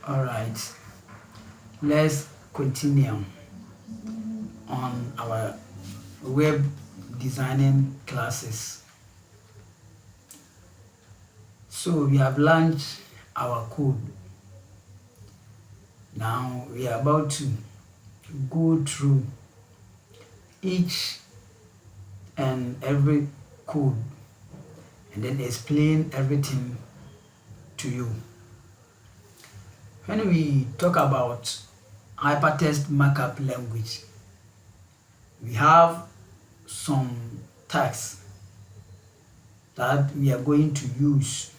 Alright, let's continue on our web designing classes. So we have launched our code. Now we are about to go through each and every code and then explain everything to you. When we talk about hypertext markup language, we have some tags that we are going to use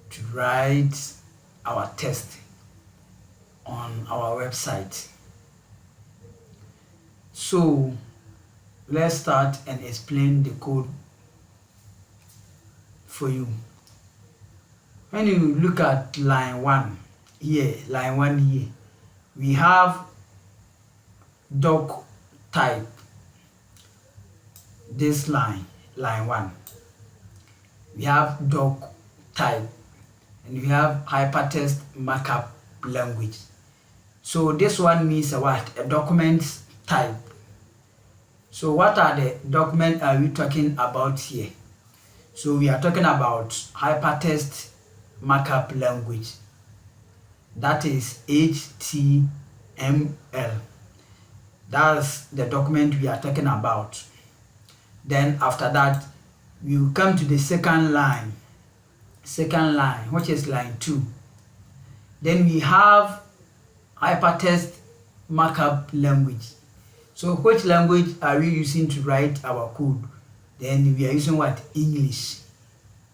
to write our text on our website. So let's start and explain the code for you. When you look at line 1 here, we have doc type. This line 1, we have doc type and we have hypertext markup language. So this one means what? A document type. So what are the document are we talking about here? So we are talking about hypertext markup language. That is HTML. That's the document we are talking about. Then after that, we will come to the second line, which is line 2. Then we have hypertext markup language. So which language are we using to write our code? Then we are using what? English.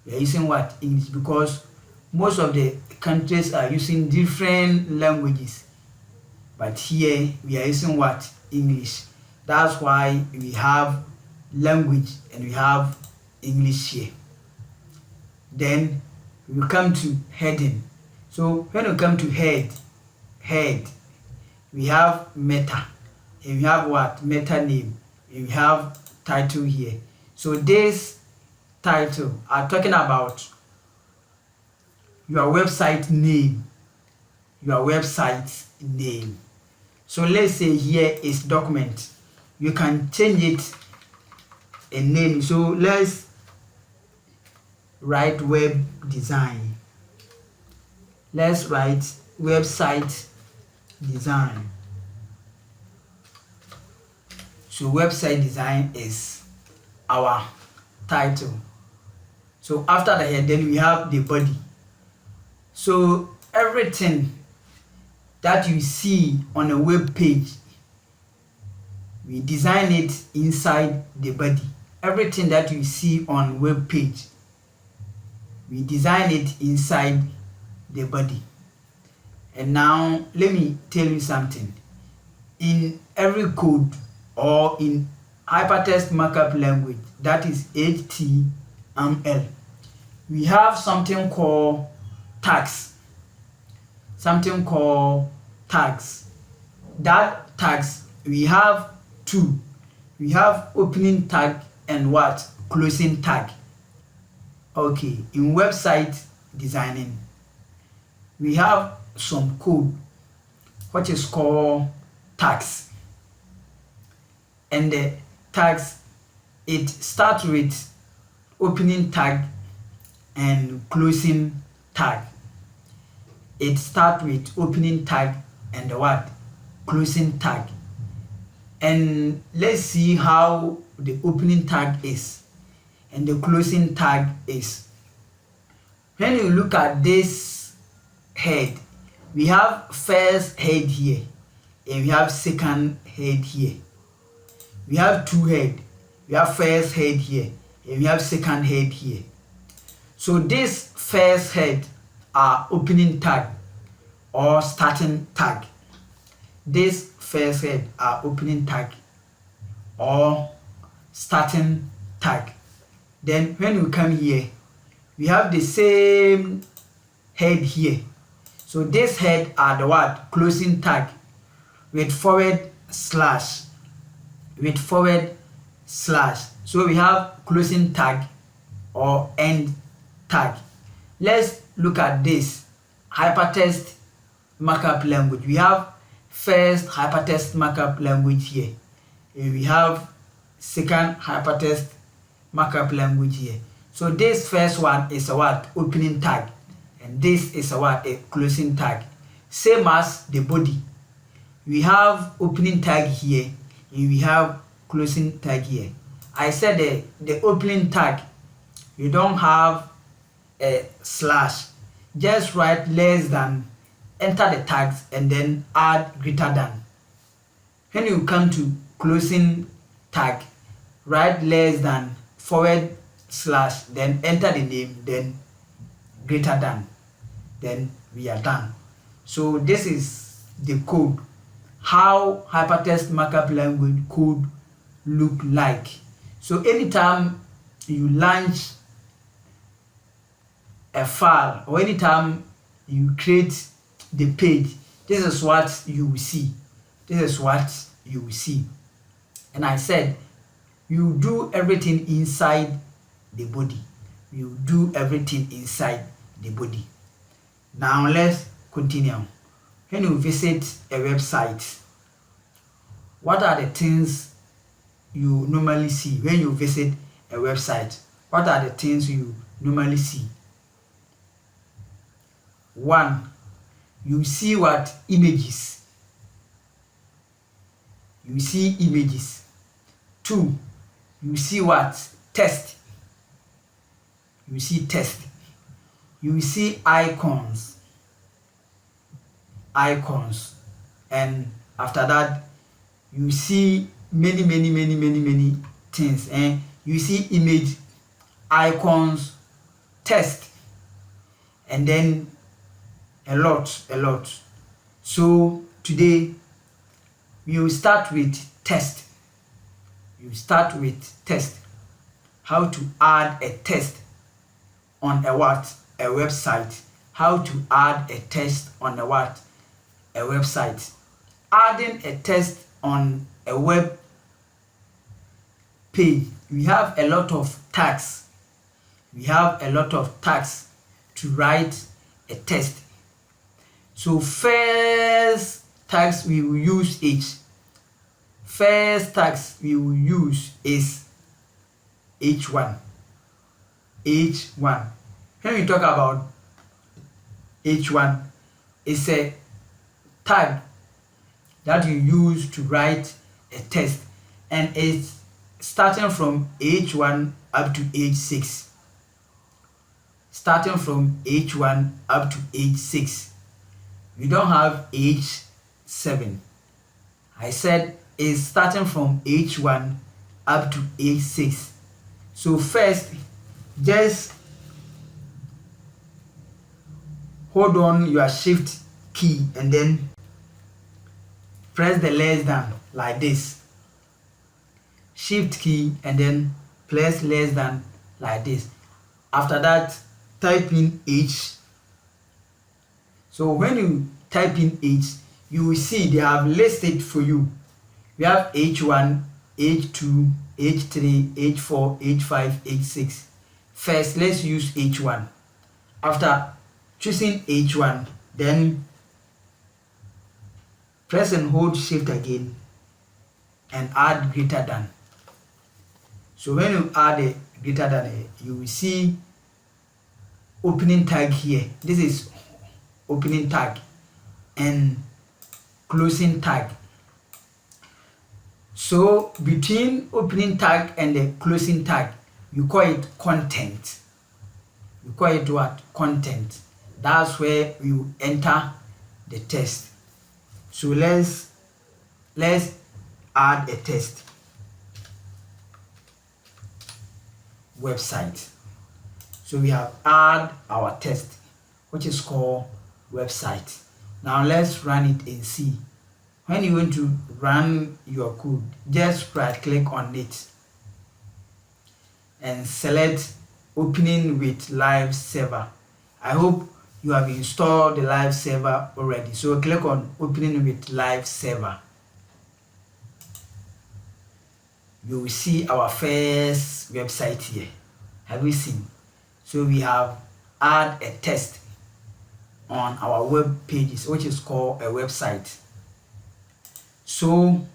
We are using what? English, because most of the countries are using different languages. But here we are using what? English. That's why we have language and we have English here. Then we come to heading. So when we come to head, we have meta. And we have what? Meta name. And we have title here. So this title are talking about your website name. So let's say here is document. You can change it a name. So let's write web design. Let's write website design. So website design is our title. So after the head, then we have the body. So everything that you see on a web page, we design it inside the body. Everything that you see on web page, we design it inside the body. And now let me tell you something. In every code or in hypertext markup language, that is HTML, we have something called tags. That tags, we have two. We have opening tag and what? Closing tag. Okay, in website designing, we have some code which is called tags. And the tags, it starts with opening tag and closing tag. It starts with opening tag and what? Closing tag. And let's see how the opening tag is and the closing tag is. When you look at this head, we have first head here and we have second head here. We have two head. We have first head here and we have second head here. So this first head are opening tag or starting tag. This first head are opening tag or starting tag. Then when we come here, we have the same head here. So this head are the what? Closing tag with forward slash. So we have closing tag or end tag. Let's look at this hypertext markup language. We have first hypertext markup language here, and we have second hypertext markup language here. So this first one is a what? Opening tag, and this is a what? A closing tag. Same as the body. We have opening tag here, and we have closing tag here. I said the opening tag, you don't have a slash. Just write less than, enter the tags, and then add greater than. When you come to closing tag, write less than, forward slash, then enter the name, then greater than, then we are done. So this is the code, how hypertext markup language could look like. So anytime you launch a file, or anytime you create the page, this is what you will see. This is what you will see. And I said, you do everything inside the body. You do everything inside the body. Now let's continue. When you visit a website, what are the things you normally see when you visit a website? What are the things you normally see? 1. You see what? Images. You see images. 2. You see what? Text. You see text. You see icons. Icons. And after that, you see many things. And you see image, icons, text, and then a lot. So today we will start with text. You start with text. How to add a text on a what? A website. How to add a text on a what? A website. Adding a text on a web page, we have a lot of tags. We have a lot of tags to write a text. So first tags we will use is H1. H1. When we talk about H1, it's a tag that you use to write a text, and it's starting from H1 up to H6. Starting from H1 up to H6. We don't have H7. I said it's starting from H1 up to H6. So first, just hold on your shift key and then press the less than like this. Shift key and then press less than like this. After that, type in H. So when you type in H, you will see they have listed for you. We have H1, H2, H3, H4, H5, H6. First, let's use H1. After choosing H1, then press and hold shift again and add greater than. So when you add a greater than, you will see opening tag here. This is opening tag and closing tag. So between opening tag and the closing tag, you call it content. You call it what? Content. That's where you enter the text. So let's add a text. Website. So we have add our text, which is called website. Now let's run it and see. When you want to run your code, just right click on it and select opening with live server. I hope you have installed the live server already. So click on opening with live server. You will see our first website here. Have you seen? So we have add a text. on our web pages, which is called a website. So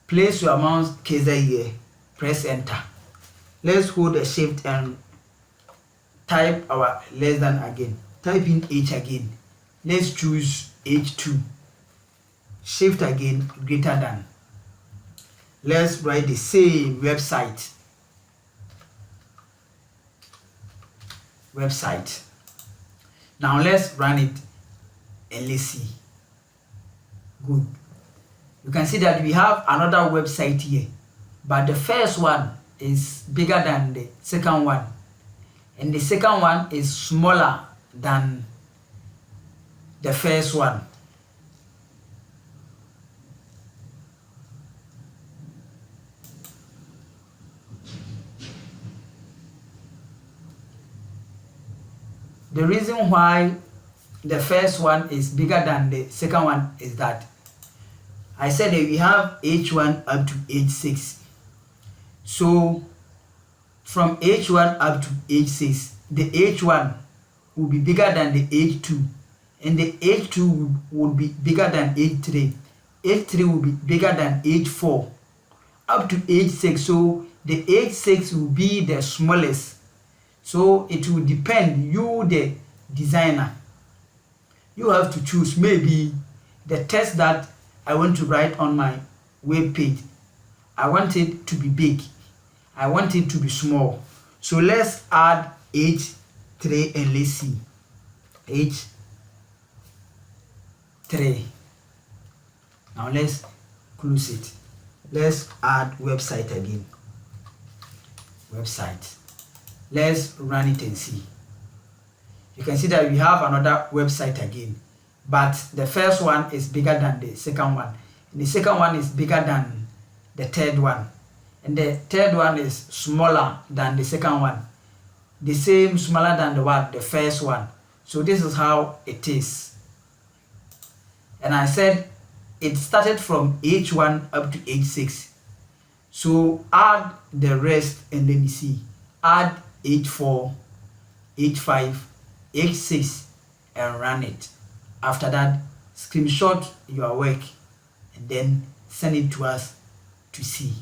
place your mouse cursor here, press enter. Let's hold a shift and type our less than again. Type in H again. Let's choose H2. Shift again, greater than. Let's write the same website. Now let's run it and let's see. Good. You can see that we have another website here, but the first one is bigger than the second one, and the second one is smaller than the first one. The reason why the first one is bigger than the second one is that I said that we have H1 up to H6. So from H1 up to H6, the H1 will be bigger than the H2, and the H2 will be bigger than H3. H3 will be bigger than H4 up to H6. So the H6 will be the smallest. So it will depend, you the designer, you have to choose. Maybe the text that I want to write on my web page, I want it to be big, I want it to be small. So let's add H3 and let's see. H3. Now let's close it. Let's add website again. Website. Let's run it and see. You can see that we have another website again, but the first one is bigger than the second one, and the second one is bigger than the third one, and the third one is smaller than the second one, the same smaller than the first one. So this is how it is. And I said it started from H1 up to H6. So add the rest and let me see. Add H4, H5, H6 and run it. After that, screenshot your work and then send it to us to see.